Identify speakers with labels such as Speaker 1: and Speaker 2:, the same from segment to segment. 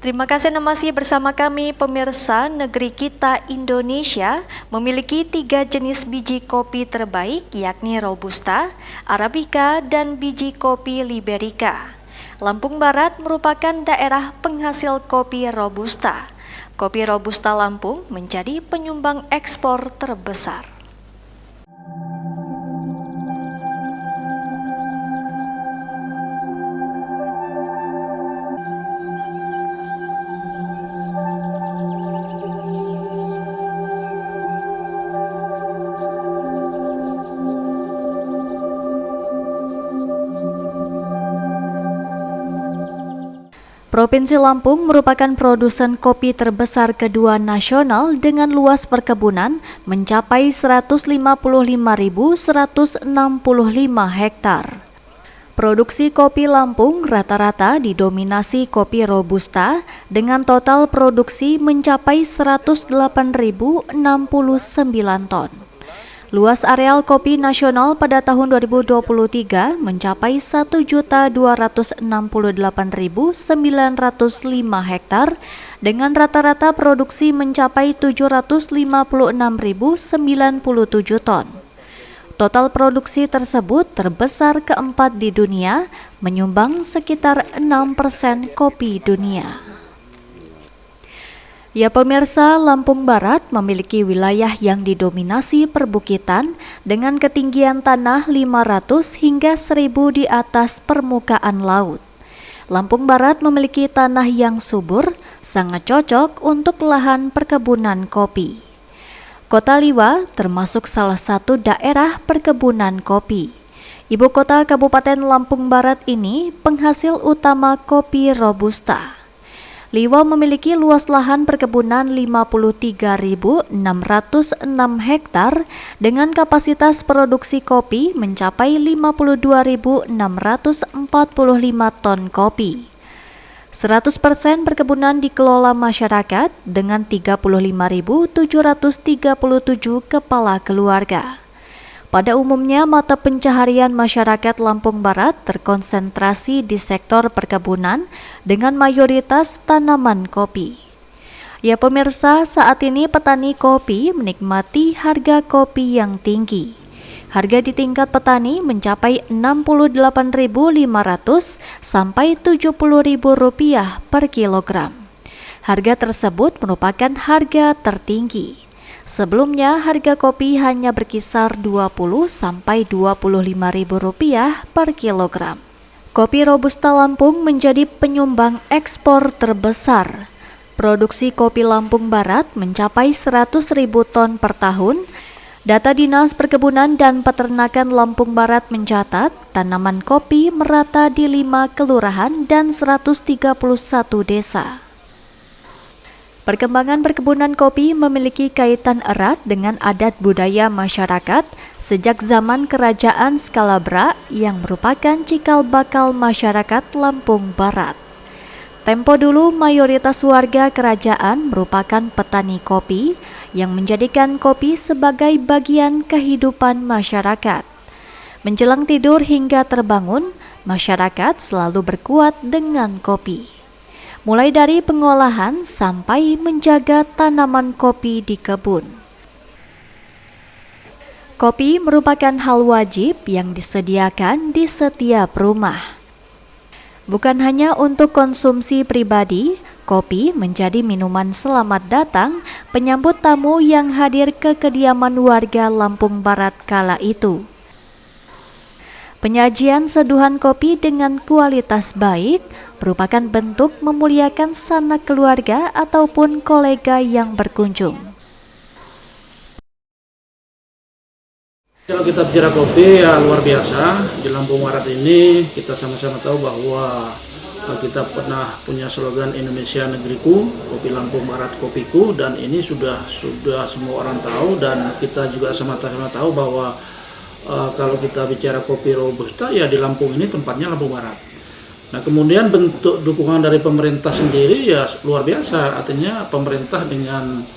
Speaker 1: Terima kasih Anda masih bersama kami pemirsa. Negeri kita Indonesia memiliki 3 jenis biji kopi terbaik, yakni Robusta, Arabica, dan biji kopi Liberica. Lampung Barat merupakan daerah penghasil kopi Robusta. Kopi Robusta Lampung menjadi penyumbang ekspor terbesar. Provinsi Lampung merupakan produsen kopi terbesar kedua nasional dengan luas perkebunan mencapai 155.165 hektar. Produksi kopi Lampung rata-rata didominasi kopi Robusta dengan total produksi mencapai 108.069 ton. Luas areal kopi nasional pada tahun 2023 mencapai 1.268.905 hektar dengan rata-rata produksi mencapai 756.097 ton. Total produksi tersebut terbesar keempat di dunia, menyumbang sekitar 6% kopi dunia. Ya pemirsa, Lampung Barat memiliki wilayah yang didominasi perbukitan dengan ketinggian tanah 500 hingga 1.000 di atas permukaan laut. Lampung Barat memiliki tanah yang subur, sangat cocok untuk lahan perkebunan kopi. Kota Liwa termasuk salah satu daerah perkebunan kopi. Ibu kota Kabupaten Lampung Barat ini penghasil utama kopi Robusta. Liwa memiliki luas lahan perkebunan 53.606 hektar dengan kapasitas produksi kopi mencapai 52.645 ton kopi. 100% perkebunan dikelola masyarakat dengan 35.737 kepala keluarga. Pada umumnya, mata pencaharian masyarakat Lampung Barat terkonsentrasi di sektor perkebunan dengan mayoritas tanaman kopi. Ya pemirsa, saat ini petani kopi menikmati harga kopi yang tinggi. Harga di tingkat petani mencapai Rp68.500 sampai Rp70.000 per kilogram. Harga tersebut merupakan harga tertinggi. Sebelumnya harga kopi hanya berkisar Rp20 sampai Rp25.000 per kilogram. Kopi Robusta Lampung menjadi penyumbang ekspor terbesar. Produksi kopi Lampung Barat mencapai 100.000 ton per tahun. Data Dinas Perkebunan dan Peternakan Lampung Barat mencatat tanaman kopi merata di 5 kelurahan dan 131 desa. Perkembangan perkebunan kopi memiliki kaitan erat dengan adat budaya masyarakat sejak zaman Kerajaan Skalabra yang merupakan cikal bakal masyarakat Lampung Barat. Tempo dulu mayoritas warga kerajaan merupakan petani kopi yang menjadikan kopi sebagai bagian kehidupan masyarakat. Menjelang tidur hingga terbangun, masyarakat selalu berkuat dengan kopi. Mulai dari pengolahan sampai menjaga tanaman kopi di kebun. Kopi merupakan hal wajib yang disediakan di setiap rumah. Bukan hanya untuk konsumsi pribadi, kopi menjadi minuman selamat datang penyambut tamu yang hadir ke kediaman warga Lampung Barat kala itu. Penyajian seduhan kopi dengan kualitas baik merupakan bentuk memuliakan sanak keluarga ataupun kolega yang berkunjung.
Speaker 2: Kalau kita bicara kopi ya luar biasa. Di Lampung Barat ini kita sama-sama tahu bahwa kita pernah punya slogan Indonesia Negeriku, Kopi Lampung Barat Kopiku, dan ini sudah semua orang tahu, dan kita juga sama-sama tahu bahwa kalau kita bicara kopi Robusta ya di Lampung ini tempatnya Lampung Barat. Nah kemudian bentuk dukungan dari pemerintah sendiri ya luar biasa, artinya pemerintah dengan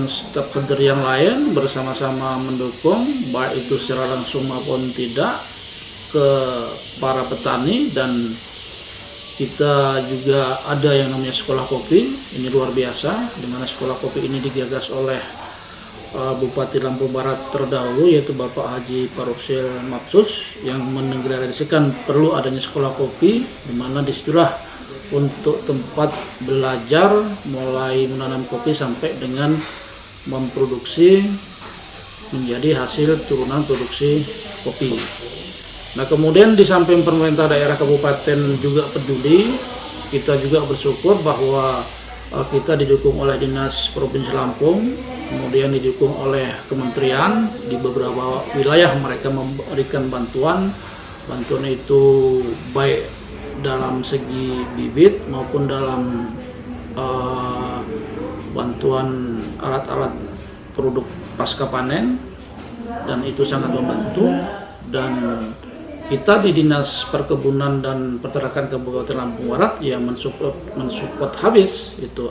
Speaker 2: stakeholder yang lain bersama-sama mendukung baik itu secara langsung maupun tidak ke para petani, dan Kita juga ada yang namanya sekolah kopi, ini luar biasa, di mana sekolah kopi ini digagas oleh Bupati Lampung Barat terdahulu, yaitu Bapak Haji Paruksil Mapsus, yang mendeklarasikan perlu adanya sekolah kopi, di mana disitulah untuk tempat belajar mulai menanam kopi sampai dengan memproduksi menjadi hasil turunan produksi kopi. Nah, kemudian di samping pemerintah daerah kabupaten juga peduli, kita juga bersyukur bahwa kita didukung oleh Dinas Provinsi Lampung, kemudian didukung oleh kementerian. Di beberapa wilayah mereka memberikan bantuan itu baik dalam segi bibit maupun dalam bantuan alat-alat produk pasca panen, dan itu sangat membantu. Dan kita di Dinas Perkebunan dan Peternakan Kabupaten Lampung Barat ya mensupport habis, itu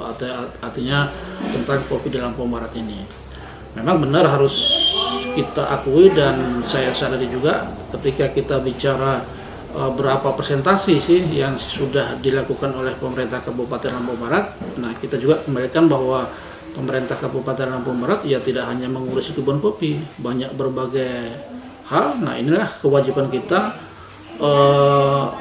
Speaker 2: artinya tentang kopi di Lampung Barat ini. Memang benar harus kita akui, dan saya sadari juga ketika kita bicara berapa persentase sih yang sudah dilakukan oleh pemerintah Kabupaten Lampung Barat. Nah, kita juga kembalikan bahwa pemerintah Kabupaten Lampung Barat ya tidak hanya mengurusi kebun kopi, banyak berbagai hal. Nah, inilah kewajiban kita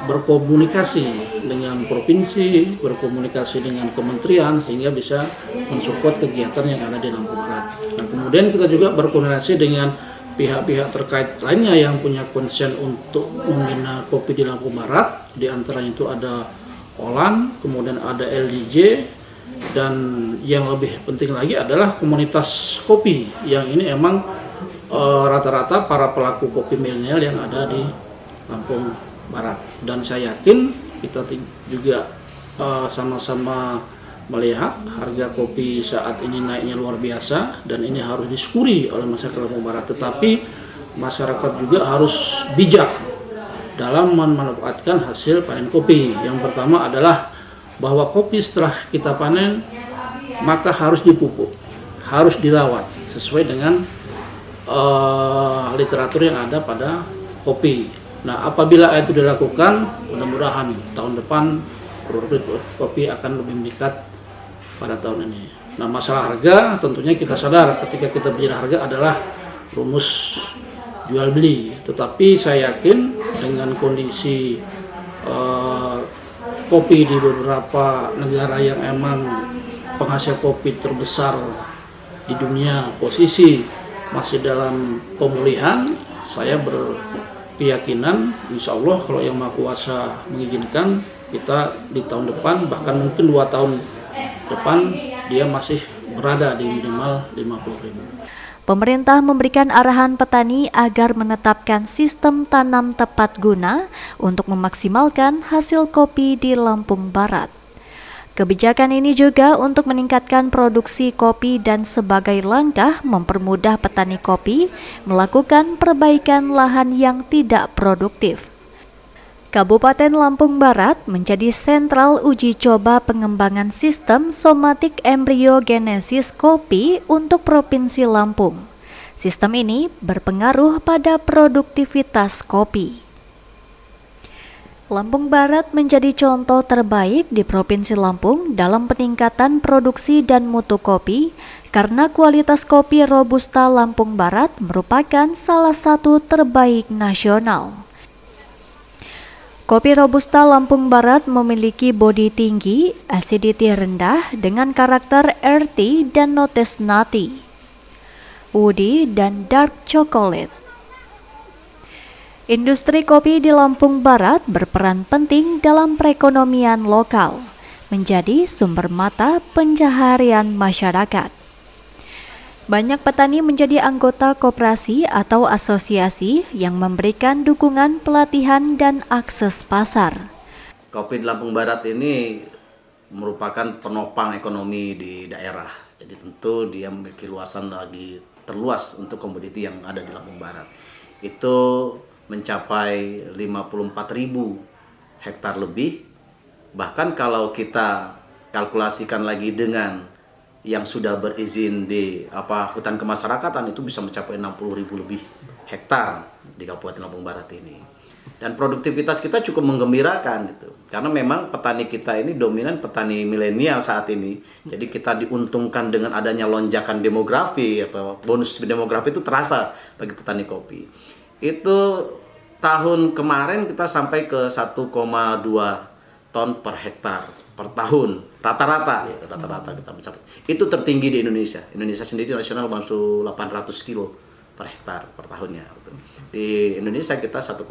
Speaker 2: berkomunikasi dengan provinsi, berkomunikasi dengan kementerian, sehingga bisa mensupport kegiatan yang ada di Lampung Barat. Nah, kemudian kita juga berkoordinasi dengan pihak-pihak terkait lainnya yang punya konsen untuk membina kopi di Lampung Barat. Di antaranya itu ada OLAN, kemudian ada LDJ, dan yang lebih penting lagi adalah komunitas kopi, yang ini emang rata-rata para pelaku kopi milenial yang ada di Lampung Barat. Dan saya yakin kita juga sama-sama melihat harga kopi saat ini naiknya luar biasa, dan ini harus disyukuri oleh masyarakat Lampung Barat. Tetapi masyarakat juga harus bijak dalam memanfaatkan hasil panen kopi. Yang pertama adalah bahwa kopi setelah kita panen maka harus dipupuk, harus dirawat sesuai dengan literatur yang ada pada kopi. Nah, apabila itu dilakukan, mudah-mudahan tahun depan produk kopi akan lebih meningkat pada tahun ini. Nah, masalah harga tentunya kita sadar ketika kita bicara harga adalah rumus jual beli. Tetapi saya yakin dengan kondisi kopi di beberapa negara yang emang penghasil kopi terbesar di dunia, posisi masih dalam pemulihan, saya berkeyakinan insya Allah kalau Yang Maha Kuasa mengizinkan, kita di tahun depan, bahkan mungkin 2 tahun depan, dia masih berada di minimal 50.000.
Speaker 1: Pemerintah memberikan arahan petani agar menetapkan sistem tanam tepat guna untuk memaksimalkan hasil kopi di Lampung Barat. Kebijakan ini juga untuk meningkatkan produksi kopi dan sebagai langkah mempermudah petani kopi melakukan perbaikan lahan yang tidak produktif. Kabupaten Lampung Barat menjadi sentral uji coba pengembangan sistem somatik embriogenesis kopi untuk Provinsi Lampung. Sistem ini berpengaruh pada produktivitas kopi. Lampung Barat menjadi contoh terbaik di Provinsi Lampung dalam peningkatan produksi dan mutu kopi karena kualitas kopi Robusta Lampung Barat merupakan salah satu terbaik nasional. Kopi Robusta Lampung Barat memiliki bodi tinggi, acidity rendah dengan karakter earthy dan notes nutty, woody dan dark chocolate. Industri kopi di Lampung Barat berperan penting dalam perekonomian lokal, menjadi sumber mata pencaharian masyarakat. Banyak petani menjadi anggota koperasi atau asosiasi yang memberikan dukungan pelatihan dan akses pasar.
Speaker 3: Kopi di Lampung Barat ini merupakan penopang ekonomi di daerah. Jadi tentu dia memiliki luasan lagi terluas untuk komoditi yang ada di Lampung Barat. Itu mencapai 54.000 hektar lebih. Bahkan kalau kita kalkulasikan lagi dengan yang sudah berizin di hutan kemasyarakatan, itu bisa mencapai 60.000 lebih hektar di Kabupaten Lampung Barat ini. Dan produktivitas kita cukup menggembirakan gitu. Karena memang petani kita ini dominan petani milenial saat ini. Jadi kita diuntungkan dengan adanya lonjakan demografi atau bonus demografi itu terasa bagi petani kopi. Itu tahun kemarin kita sampai ke 1,2 ton per hektar per tahun. Rata-rata kita mencapai. Itu tertinggi di Indonesia. Indonesia sendiri nasional masuk 800 kilo per hektar per tahunnya. Di Indonesia kita 1,2.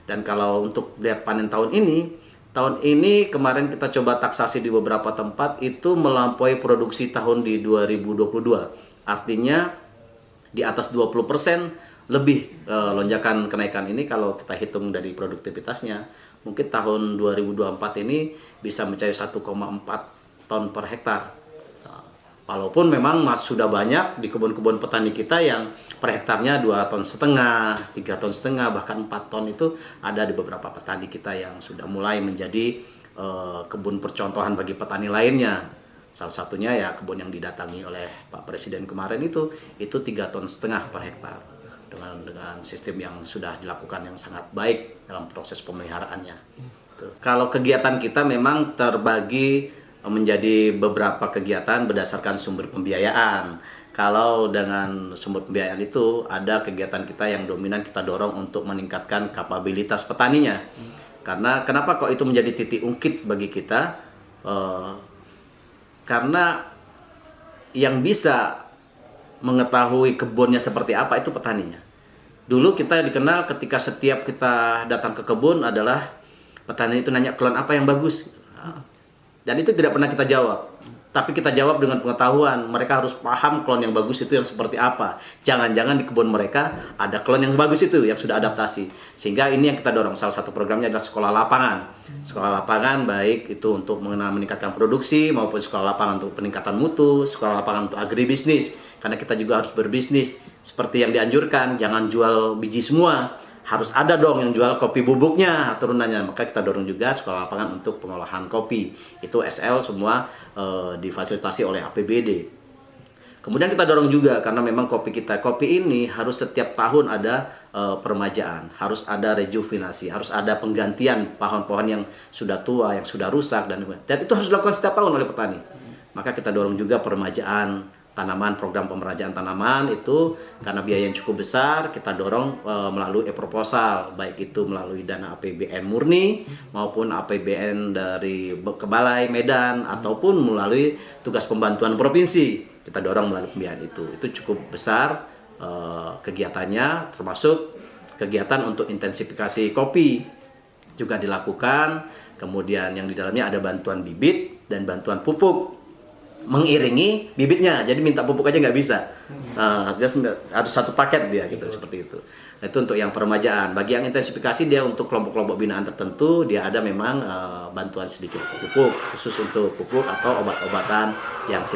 Speaker 3: Dan kalau untuk lihat panen tahun ini kemarin kita coba taksasi di beberapa tempat itu melampaui produksi tahun di 2022. Artinya di atas 20% lebih lonjakan kenaikan ini kalau kita hitung dari produktivitasnya. Mungkin tahun 2024 ini bisa mencapai 1,4 ton per hektar. Walaupun memang sudah banyak di kebun-kebun petani kita yang per hektarnya 2,5 ton, 3,5 ton, bahkan 4 ton itu ada di beberapa petani kita yang sudah mulai menjadi kebun percontohan bagi petani lainnya. Salah satunya ya kebun yang didatangi oleh Pak Presiden kemarin itu 3,5 ton per hektar dengan sistem yang sudah dilakukan yang sangat baik dalam proses pemeliharaannya. Kalau kegiatan kita memang terbagi menjadi beberapa kegiatan berdasarkan sumber pembiayaan. Kalau dengan sumber pembiayaan itu ada kegiatan kita yang dominan kita dorong untuk meningkatkan kapabilitas petaninya. Karena kenapa kok itu menjadi titik ungkit bagi kita? Karena yang bisa mengetahui kebunnya seperti apa itu petaninya. Dulu kita dikenal ketika setiap kita datang ke kebun adalah petani itu nanya klon apa yang bagus. Dan itu tidak pernah kita jawab. Tapi kita jawab dengan pengetahuan. Mereka harus paham klon yang bagus itu yang seperti apa. Jangan-jangan di kebun mereka ada klon yang bagus itu yang sudah adaptasi. Sehingga ini yang kita dorong. Salah satu programnya adalah sekolah lapangan. Sekolah lapangan baik itu untuk meningkatkan produksi maupun sekolah lapangan untuk peningkatan mutu, sekolah lapangan untuk agribisnis. Karena kita juga harus berbisnis seperti yang dianjurkan. Jangan jual biji semua. Harus ada dong yang jual kopi bubuknya turunannya. Maka kita dorong juga sekolah lapangan untuk pengolahan kopi. Itu SL semua difasilitasi oleh APBD. Kemudian kita dorong juga karena memang kopi ini harus setiap tahun ada peremajaan, harus ada rejuvenasi, harus ada penggantian pohon-pohon yang sudah tua, yang sudah rusak dan itu harus dilakukan setiap tahun oleh petani. Maka kita dorong juga peremajaan tanaman, program pemerajaan tanaman itu karena biaya yang cukup besar kita dorong melalui e-proposal, baik itu melalui dana APBN murni maupun APBN dari Kebalai Medan ataupun melalui tugas pembantuan provinsi. Kita dorong melalui pembiayaan itu cukup besar kegiatannya, termasuk kegiatan untuk intensifikasi kopi juga dilakukan. Kemudian yang di dalamnya ada bantuan bibit dan bantuan pupuk mengiringi bibitnya, jadi minta pupuk aja nggak bisa, harus satu paket dia gitu, seperti itu. Nah, itu untuk yang peremajaan. Bagi yang intensifikasi dia untuk kelompok-kelompok binaan tertentu dia ada memang bantuan sedikit pupuk khusus untuk pupuk atau obat-obatan yang